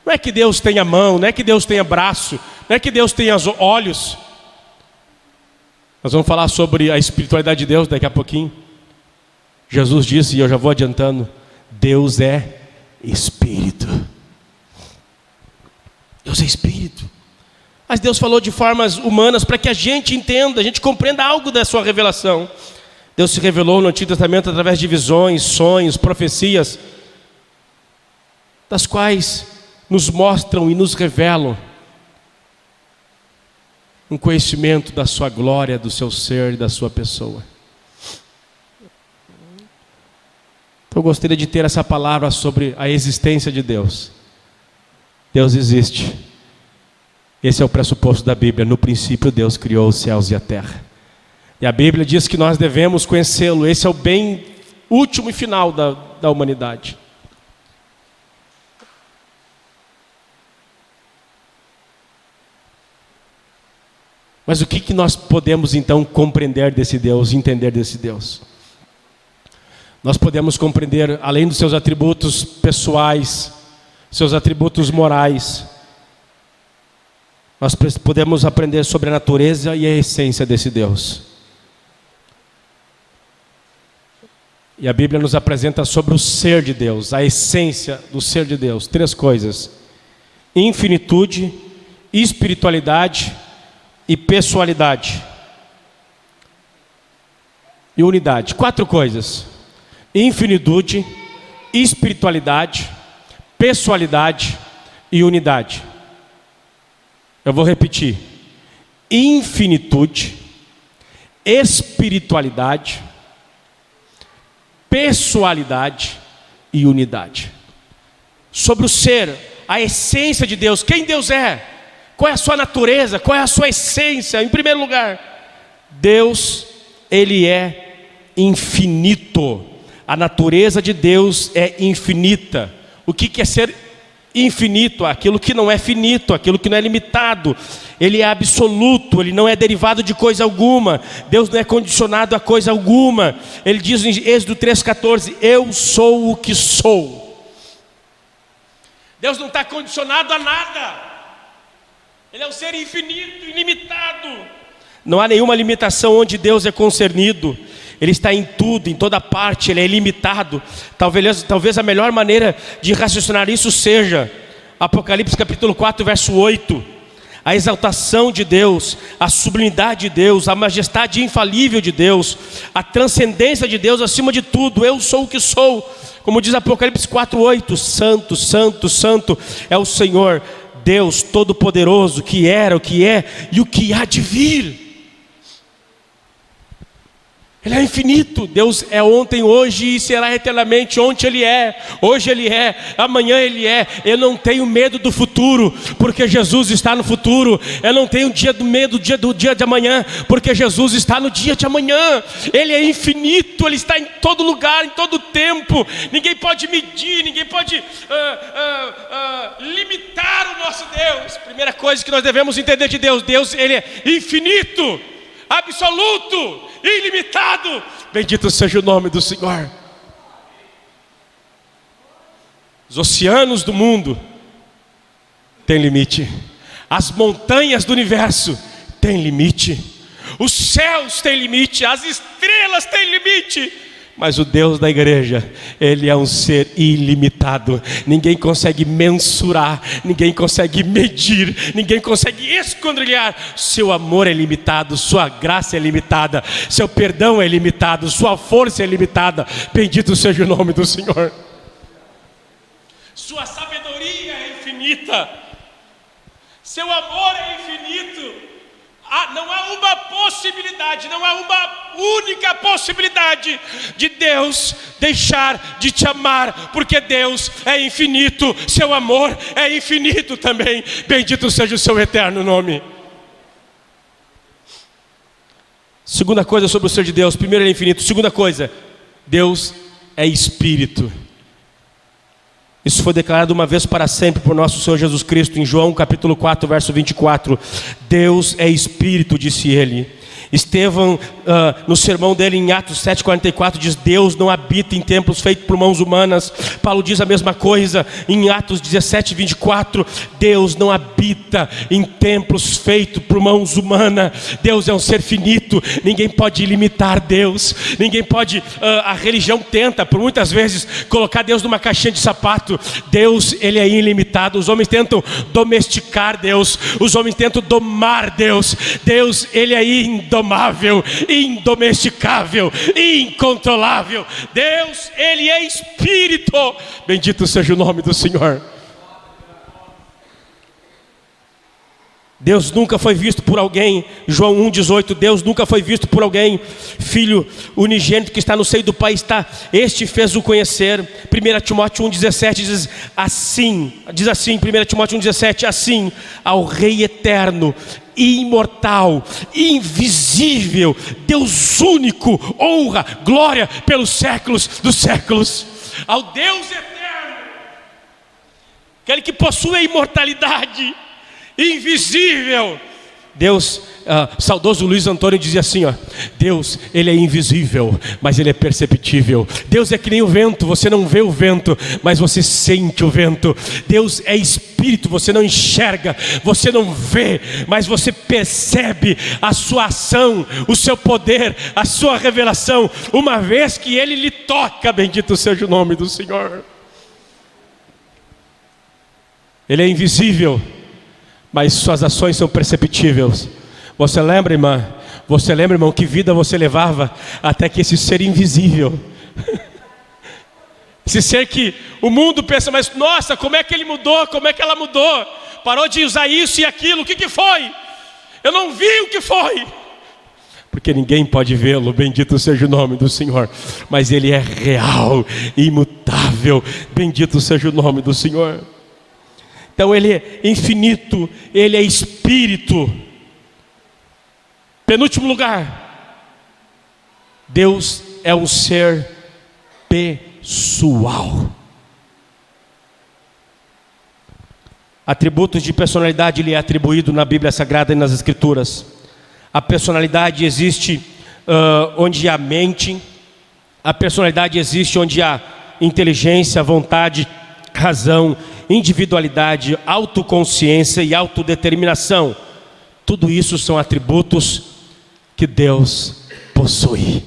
Não é que Deus tenha mão, não é que Deus tenha braço, não é que Deus tenha olhos. Nós vamos falar sobre a espiritualidade de Deus daqui a pouquinho. Jesus disse, e eu já vou adiantando, Deus é Espírito. Deus é Espírito. Mas Deus falou de formas humanas para que a gente entenda, a gente compreenda algo da sua revelação. Deus se revelou no Antigo Testamento através de visões, sonhos, profecias, das quais nos mostram e nos revelam um conhecimento da sua glória, do seu ser e da sua pessoa. Então eu gostaria de ter essa palavra sobre a existência de Deus. Deus existe. Esse é o pressuposto da Bíblia. No princípio Deus criou os céus e a terra. E a Bíblia diz que nós devemos conhecê-lo. Esse é o bem último e final da humanidade. Mas o que nós podemos então compreender desse Deus, entender desse Deus? Nós podemos compreender, além dos seus atributos pessoais, seus atributos morais, nós podemos aprender sobre a natureza e a essência desse Deus. E a Bíblia nos apresenta sobre o ser de Deus, a essência do ser de Deus. 3 coisas: infinitude, espiritualidade e pessoalidade. E unidade. 4 coisas: infinitude, espiritualidade, pessoalidade e unidade. Eu vou repetir: infinitude, espiritualidade, pessoalidade e unidade. Sobre o ser, a essência de Deus, quem Deus é, qual é a sua natureza, qual é a sua essência. Em primeiro lugar, Deus, Ele é infinito. A natureza de Deus é infinita. O que é ser infinito? Aquilo que não é finito, aquilo que não é limitado. Ele é absoluto, ele não é derivado de coisa alguma. Deus não é condicionado a coisa alguma. Ele diz em Êxodo 3,14: eu sou o que sou. Deus não está condicionado a nada. Ele é um ser infinito, ilimitado. Não há nenhuma limitação onde Deus é concernido. Ele está em tudo, em toda parte, Ele é ilimitado. Talvez a melhor maneira de raciocinar isso seja Apocalipse capítulo 4, verso 8. A exaltação de Deus, a sublimidade de Deus, a majestade infalível de Deus, a transcendência de Deus acima de tudo. Eu sou o que sou. Como diz Apocalipse 4, 8. Santo, santo, santo é o Senhor Deus Todo-Poderoso, que era, o que é e o que há de vir. Ele é infinito. Deus é ontem, hoje e será eternamente. Ontem Ele é, hoje Ele é, amanhã Ele é. Eu não tenho medo do futuro, porque Jesus está no futuro. Eu não tenho medo do dia de amanhã, porque Jesus está no dia de amanhã. Ele é infinito, Ele está em todo lugar, em todo tempo. Ninguém pode medir, ninguém pode limitar o nosso Deus. Primeira coisa que nós devemos entender de Deus: Deus, Ele é infinito, absoluto, ilimitado. Bendito seja o nome do Senhor. Os oceanos do mundo têm limite. As montanhas do universo têm limite. Os céus têm limite. As estrelas têm limite. Mas o Deus da igreja, Ele é um ser ilimitado. Ninguém consegue mensurar, ninguém consegue medir, ninguém consegue esquadrilhar. Seu amor é limitado, sua graça é limitada, seu perdão é limitado, sua força é limitada. Bendito seja o nome do Senhor. Sua sabedoria é infinita, seu amor é infinito. Não há uma possibilidade, não há uma única possibilidade de Deus deixar de te amar, porque Deus é infinito, seu amor é infinito também. Bendito seja o seu eterno nome. Segunda coisa sobre o ser de Deus: primeiro, Ele é infinito. Segunda coisa, Deus é espírito. Isso foi declarado uma vez para sempre por nosso Senhor Jesus Cristo em João capítulo 4, verso 24. Deus é espírito, disse Ele. Estevão, no sermão dele em Atos 7,44, diz: Deus não habita em templos feitos por mãos humanas. Paulo diz a mesma coisa em Atos 17,24. Deus não habita em templos feitos por mãos humanas. Deus é um ser finito, ninguém pode limitar Deus. Ninguém pode, a religião tenta por muitas vezes colocar Deus numa caixinha de sapato. Deus, Ele é ilimitado. Os homens tentam domesticar Deus, os homens tentam domar Deus. Deus, Ele é indomável, indomesticável, incontrolável. Deus, Ele é espírito. Bendito seja o nome do Senhor. Deus nunca foi visto por alguém. João 1,18. Deus nunca foi visto por alguém. Filho unigênito que está no seio do Pai está. Este fez o conhecer. 1 Timóteo 1,17 diz assim. Diz assim, 1 Timóteo 1,17. Assim, ao Rei eterno, imortal, invisível, Deus único, honra, glória pelos séculos dos séculos. Ao Deus eterno, aquele que possui a imortalidade, invisível. Deus, saudoso Luiz Antônio dizia assim, Deus, Ele é invisível, mas Ele é perceptível. Deus é que nem o vento, você não vê o vento, mas você sente o vento. Deus é espírito, espírito, você não enxerga, você não vê, mas você percebe a sua ação, o seu poder, a sua revelação, uma vez que Ele lhe toca. Bendito seja o nome do Senhor. Ele é invisível, mas suas ações são perceptíveis. Você lembra, irmã? Você lembra, irmão, que vida você levava até que esse ser invisível, esse ser que o mundo pensa, mas nossa, como é que ele mudou, como é que ela mudou, parou de usar isso e aquilo, o que foi? Eu não vi o que foi, porque ninguém pode vê-lo, bendito seja o nome do Senhor, mas Ele é real, imutável, bendito seja o nome do Senhor. Então Ele é infinito, Ele é Espírito. Penúltimo lugar, Deus é um ser pessoal. Atributos de personalidade lhe é atribuído na Bíblia Sagrada e nas Escrituras. A personalidade existe onde há mente, a personalidade existe onde há inteligência, vontade, razão, individualidade, autoconsciência e autodeterminação. Tudo isso são atributos que Deus possui.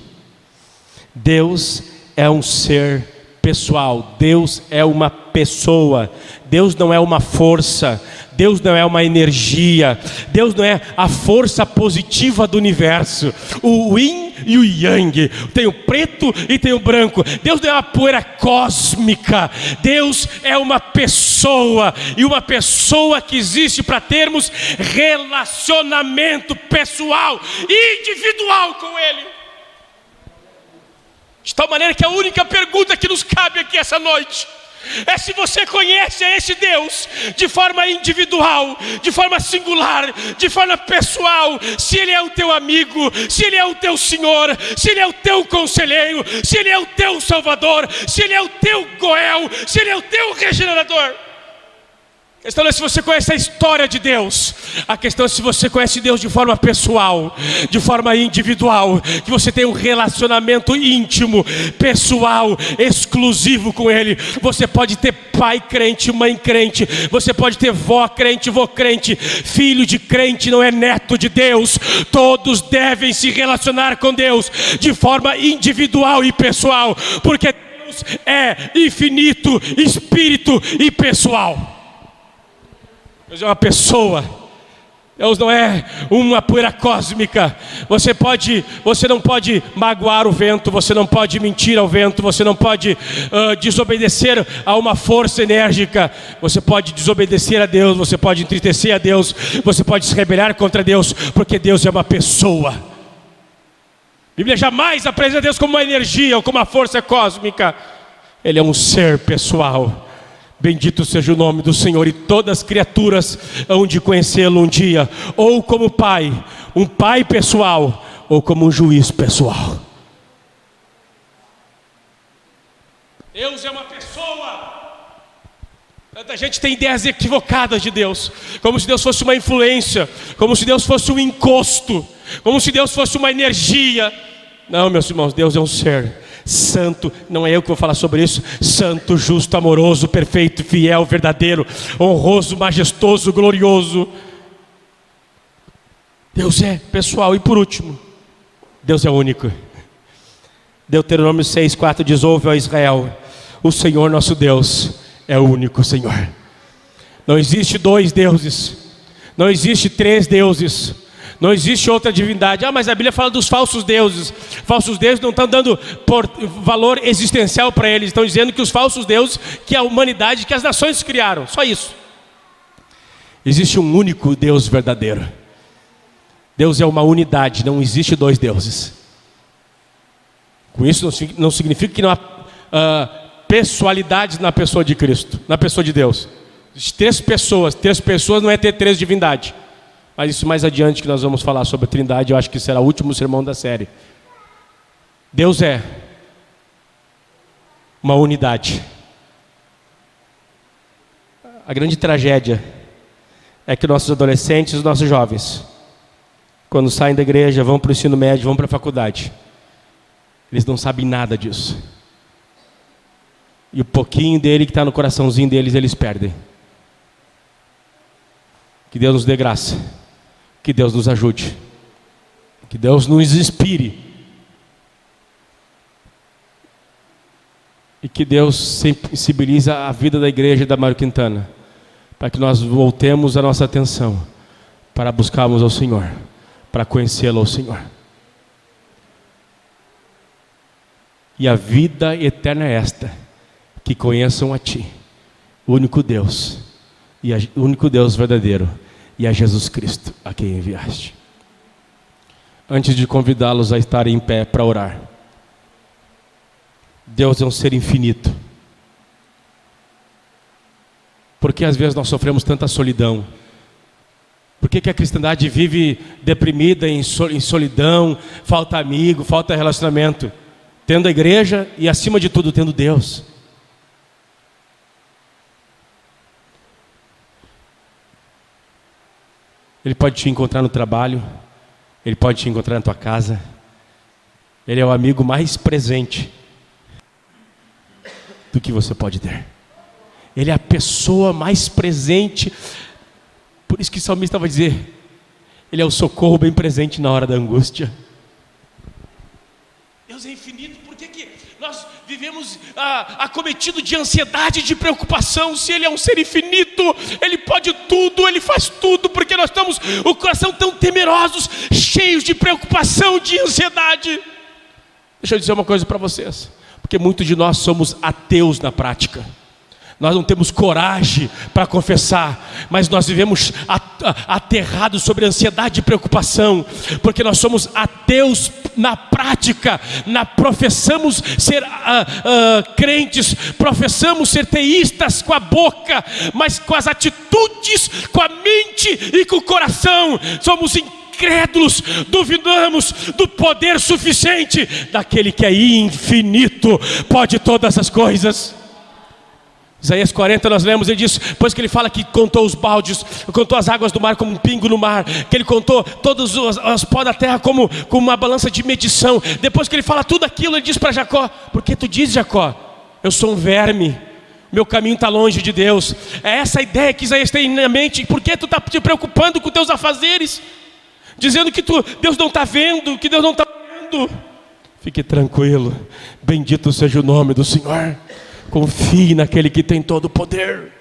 Deus é um ser pessoal, Deus é uma pessoa, Deus não é uma força, Deus não é uma energia, Deus não é a força positiva do universo, o yin e o yang, tem o preto e tem o branco. Deus não é uma poeira cósmica, Deus é uma pessoa, e uma pessoa que existe para termos relacionamento pessoal, individual com Ele. De tal maneira que a única pergunta que nos cabe aqui essa noite é se você conhece esse Deus de forma individual, de forma singular, de forma pessoal. Se Ele é o teu amigo, se Ele é o teu Senhor, se Ele é o teu conselheiro, se Ele é o teu Salvador, se Ele é o teu Goel, se Ele é o teu regenerador. A questão não é se você conhece a história de Deus, a questão é se você conhece Deus de forma pessoal, de forma individual, que você tem um relacionamento íntimo, pessoal, exclusivo com Ele. Você pode ter pai crente, mãe crente, você pode ter vó crente, vô crente, filho de crente não é neto de Deus. Todos devem se relacionar com Deus de forma individual e pessoal, porque Deus é infinito, espírito e pessoal. Deus é uma pessoa, Deus não é uma poeira cósmica. Você não pode magoar o vento, você não pode mentir ao vento, você não pode desobedecer a uma força enérgica. Você pode desobedecer a Deus, você pode entristecer a Deus, você pode se rebelar contra Deus, porque Deus é uma pessoa. A Bíblia jamais apresenta Deus como uma energia ou como uma força cósmica. Ele é um ser pessoal. Bendito seja o nome do Senhor, e todas as criaturas hão de conhecê-lo um dia, ou como pai, um pai pessoal, ou como um juiz pessoal. Deus é uma pessoa. Tanta gente tem ideias equivocadas de Deus, como se Deus fosse uma influência, como se Deus fosse um encosto, como se Deus fosse uma energia. Não, meus irmãos, Deus é um ser santo, não é eu que vou falar sobre isso. Santo, justo, amoroso, perfeito, fiel, verdadeiro, honroso, majestoso, glorioso. Deus é pessoal. E por último, Deus é único. Deuteronômio 6:4 diz: ouve, ó Israel, o Senhor nosso Deus é o único Senhor. Não existe dois deuses, não existe três deuses, não existe outra divindade. Mas a Bíblia fala dos falsos deuses. Falsos deuses não estão dando valor existencial para eles. Estão dizendo que os falsos deuses, que a humanidade, que as nações criaram. Só isso. Existe um único Deus verdadeiro. Deus é uma unidade, não existe dois deuses. Com isso não significa que não há pessoalidades na pessoa de Cristo, na pessoa de Deus. Existem três pessoas não é ter três divindades. Mas isso mais adiante que nós vamos falar sobre a Trindade. Eu acho que será o último sermão da série. Deus é uma unidade. A grande tragédia é que nossos adolescentes, os nossos jovens, quando saem da igreja, vão para o ensino médio, vão para a faculdade, eles não sabem nada disso. E o pouquinho dele que está no coraçãozinho deles, eles perdem. Que Deus nos dê graça, que Deus nos ajude, que Deus nos inspire, e que Deus sensibilize a vida da igreja da Mário Quintana, para que nós voltemos a nossa atenção para buscarmos ao Senhor, para conhecê-lo ao Senhor. E a vida eterna é esta, que conheçam a Ti, o único Deus, o único Deus verdadeiro, e a Jesus Cristo, a quem enviaste. Antes de convidá-los a estarem em pé para orar, Deus é um ser infinito. Por que às vezes nós sofremos tanta solidão? Por que a cristandade vive deprimida em solidão, falta amigo, falta relacionamento? Tendo a igreja e, acima de tudo, tendo Deus. Ele pode te encontrar no trabalho, Ele pode te encontrar na tua casa. Ele é o amigo mais presente do que você pode ter. Ele é a pessoa mais presente. Por isso que o salmista vai dizer, Ele é o socorro bem presente na hora da angústia. Deus é infinito. Por que nós vivemos acometido de ansiedade, de preocupação? Se Ele é um ser infinito, Ele pode tudo, Ele faz tudo. Porque nós estamos o coração tão temerosos, cheios de preocupação, de ansiedade. Deixa eu dizer uma coisa para vocês, porque muitos de nós somos ateus na prática. Nós não temos coragem para confessar, mas nós vivemos aterrados sobre ansiedade e preocupação, porque nós somos ateus na prática. Professamos ser crentes, professamos ser teístas com a boca, mas com as atitudes, com a mente e com o coração somos incrédulos, duvidamos do poder suficiente daquele que é infinito, pode todas as coisas. Isaías 40 nós lemos, ele diz, depois que ele fala que contou os baldes, contou as águas do mar como um pingo no mar, que ele contou todos os pó da terra como uma balança de medição. Depois que ele fala tudo aquilo, ele diz para Jacó, porque tu dizes, Jacó, eu sou um verme, meu caminho está longe de Deus. É essa a ideia que Isaías tem na mente. Por que tu está te preocupando com teus afazeres, dizendo que Deus não está vendo, que Deus não está vendo? Fique tranquilo, bendito seja o nome do Senhor. Confie naquele que tem todo o poder.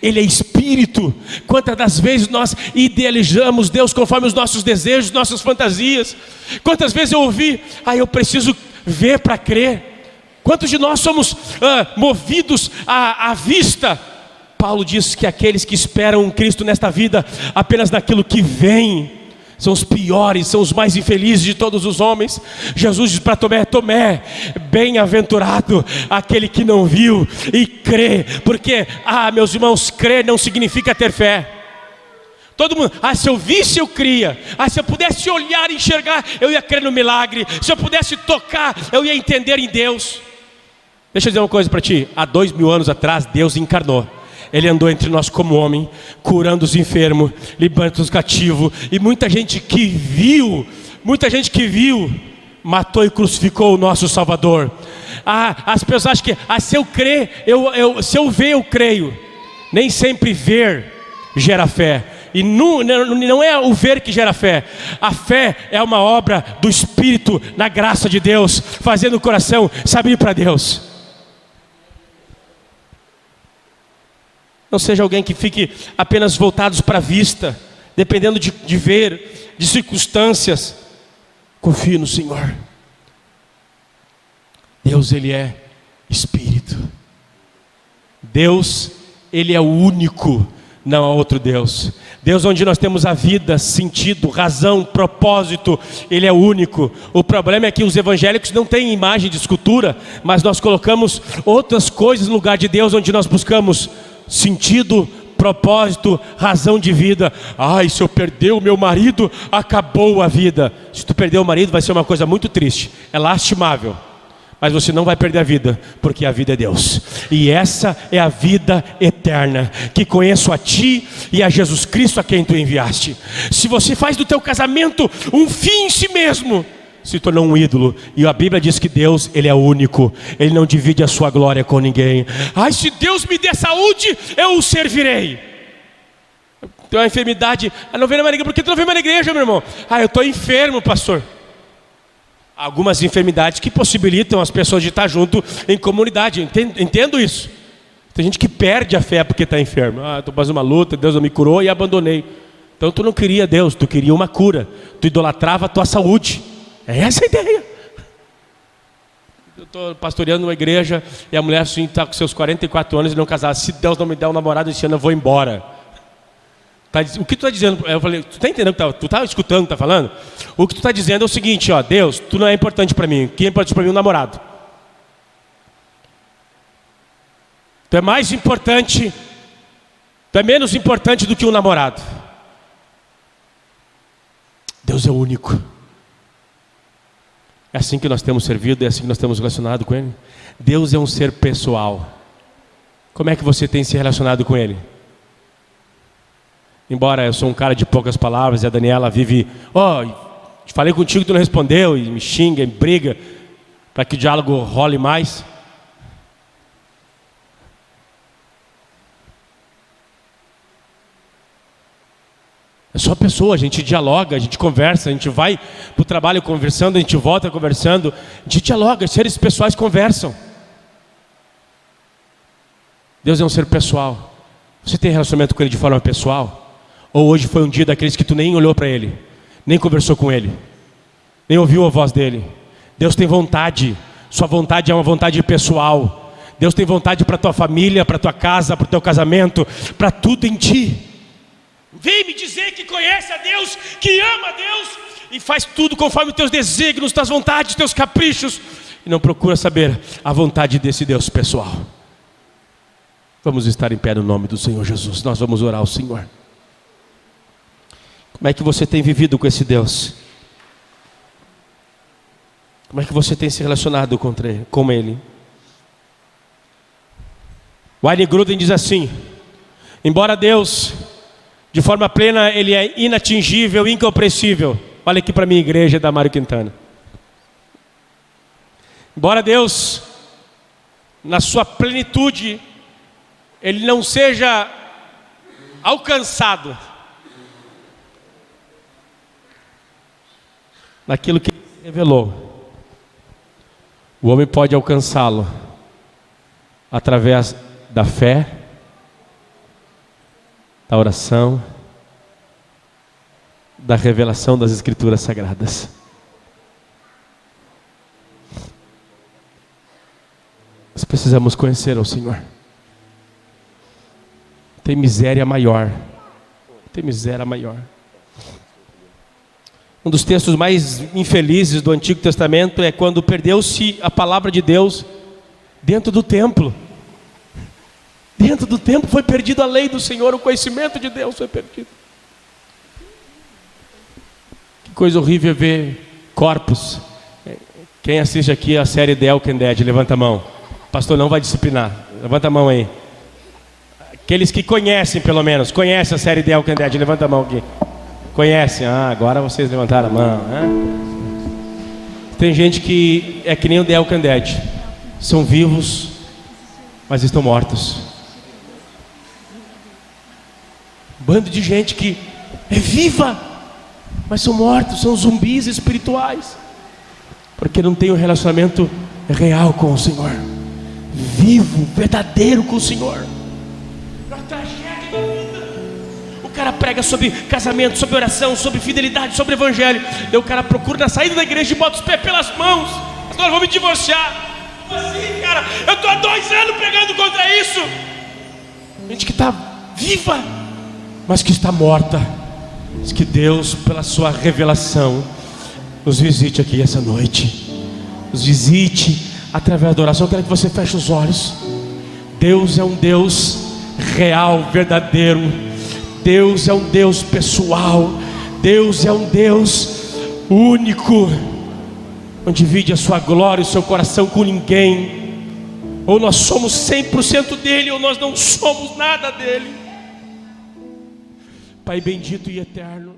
Ele é Espírito. Quantas das vezes nós idealizamos Deus conforme os nossos desejos, nossas fantasias? Quantas vezes eu ouvi, eu preciso ver para crer? Quantos de nós somos movidos à vista? Paulo diz que aqueles que esperam Cristo nesta vida apenas naquilo que vem são os piores, são os mais infelizes de todos os homens. Jesus diz para Tomé, Tomé, bem-aventurado aquele que não viu e crê. Porque, meus irmãos, crer não significa ter fé. Todo mundo, se eu visse eu cria. Se eu pudesse olhar e enxergar, eu ia crer no milagre. Se eu pudesse tocar, eu ia entender em Deus. Deixa eu dizer uma coisa para ti, há 2000 anos atrás Deus encarnou. Ele andou entre nós como homem, curando os enfermos, libertando os cativos. E muita gente que viu, matou e crucificou o nosso Salvador. As pessoas acham que, se eu crer, se eu ver, eu creio. Nem sempre ver gera fé. E não é o ver que gera fé. A fé é uma obra do Espírito, na graça de Deus, fazendo o coração se abrir para Deus. Não seja alguém que fique apenas voltados para a vista, dependendo de ver, de circunstâncias. Confie no Senhor. Deus, Ele é Espírito. Deus, Ele é o único, não há outro Deus. Deus onde nós temos a vida, sentido, razão, propósito, Ele é o único. O problema é que os evangélicos não têm imagem de escultura, mas nós colocamos outras coisas no lugar de Deus, onde nós buscamos sentido, propósito, razão de vida. Se eu perder o meu marido, acabou a vida. Se tu perder o marido, vai ser uma coisa muito triste, é lastimável, mas você não vai perder a vida, porque a vida é Deus. E essa é a vida eterna, que conheço a ti e a Jesus Cristo a quem tu enviaste. Se você faz do teu casamento um fim em si mesmo, se tornou um ídolo. E a Bíblia diz que Deus, Ele é único, Ele não divide a sua glória com ninguém. Se Deus me der saúde, eu o servirei. tem uma enfermidade, não vem mais na igreja. Por que tu não vem mais na igreja, meu irmão? Eu estou enfermo, pastor. Algumas enfermidades que possibilitam as pessoas de estar junto em comunidade, entendo isso. Tem gente que perde a fé porque está enfermo. Estou fazendo uma luta, Deus não me curou e abandonei. Então tu não queria Deus, tu queria uma cura. Tu idolatrava a tua saúde. É essa a ideia. Eu estou pastoreando uma igreja e a mulher assim está com seus 44 anos e não casada. Se Deus não me der um namorado esse ano, eu vou embora. O que tu está dizendo? Eu falei, tu está entendendo? Tu está escutando o que está falando? O que tu está dizendo é o seguinte, Deus, tu não é importante para mim. O que é importante para mim é um namorado. Tu é mais importante, tu é menos importante do que um namorado. Deus é o único. É assim que nós temos servido, é assim que nós temos relacionado com Ele. Deus é um ser pessoal. Como é que você tem se relacionado com Ele? Embora eu sou um cara de poucas palavras e a Daniela vive, falei contigo, tu não respondeu, e me xinga, e briga, para que o diálogo role mais. É só pessoa, a gente dialoga, a gente conversa, a gente vai para o trabalho conversando, a gente volta conversando, a gente dialoga, seres pessoais conversam. Deus é um ser pessoal. Você tem relacionamento com Ele de forma pessoal? Ou hoje foi um dia daqueles que tu nem olhou para Ele, nem conversou com Ele, nem ouviu a voz dEle? Deus tem vontade, sua vontade é uma vontade pessoal. Deus tem vontade para a tua família, para a tua casa, para o teu casamento, para tudo em ti. Vem me dizer que conhece a Deus, que ama a Deus e faz tudo conforme os teus desígnios, tuas vontades, teus caprichos, e não procura saber a vontade desse Deus pessoal. Vamos estar em pé no nome do Senhor Jesus. Nós vamos orar ao Senhor. Como é que você tem vivido com esse Deus? Como é que você tem se relacionado com Ele? Wayne Grudem diz assim: embora Deus, de forma plena, Ele é inatingível, incompreensível. Olha aqui para a minha igreja da Mário Quintana. Embora Deus, na sua plenitude, Ele não seja alcançado naquilo que Ele revelou, o homem pode alcançá-lo através da fé, da oração, da revelação das Escrituras Sagradas. Nós precisamos conhecer ao Senhor. Tem miséria maior. Tem miséria maior. Um dos textos mais infelizes do Antigo Testamento é quando perdeu-se a palavra de Deus dentro do templo. Dentro do templo foi perdida a lei do Senhor, o conhecimento de Deus foi perdido. Que coisa horrível ver corpos. Quem assiste aqui a série The Walking Dead, levanta a mão. O pastor não vai disciplinar, levanta a mão aí. Aqueles que conhecem, pelo menos, conhecem a série The Walking Dead, levanta a mão aqui. Conhecem? Agora vocês levantaram a mão, né? Tem gente que é que nem o The Walking Dead. São vivos, mas estão mortos. Bando de gente que é viva, mas são mortos, são zumbis espirituais. Porque não tem um relacionamento real com o Senhor. Vivo, verdadeiro com o Senhor. O cara prega sobre casamento, sobre oração, sobre fidelidade, sobre evangelho. Daí o cara procura na saída da igreja e bota os pés pelas mãos. Agora vou me divorciar. Como assim, cara? Eu estou há 2 anos pregando contra isso. Gente que está viva, mas que está morta. Diz que Deus, pela sua revelação, nos visite aqui essa noite. Nos visite através da oração. Eu quero que você feche os olhos. Deus é um Deus real, verdadeiro. Deus é um Deus pessoal. Deus é um Deus único. Não divide a sua glória e o seu coração com ninguém. Ou nós somos 100% dele, ou nós não somos nada dele. Pai bendito e eterno,